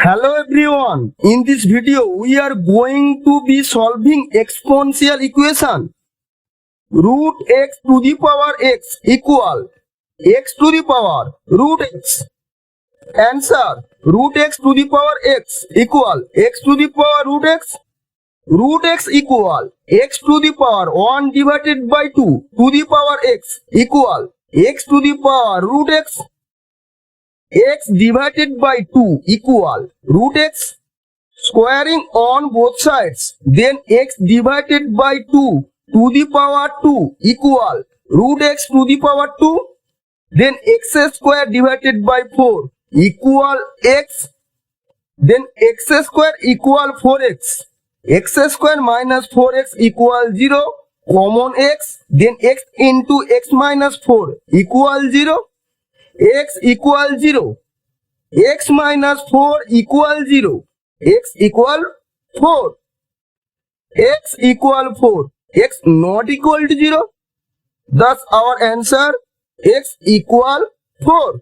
Hello everyone, in this video we are going to be solving exponential equation. Root x to the power x equal x to the power root x. Answer: root x to the power x equal x to the power root x. Root x equal x to the power 1 divided by 2 to the power x equal x to the power root x. X divided by 2 equal root x. Squaring on both sides, then x divided by 2 to the power 2 equal root x to the power 2. Then x square divided by 4 equal x. Then x square equal 4x. X square minus 4x equal 0. Common x. Then x into x minus 4 equal 0. X equal 0. X minus 4 equal 0. X equal 4. X equal 4. X not equal to 0. Thus our answer x equal 4.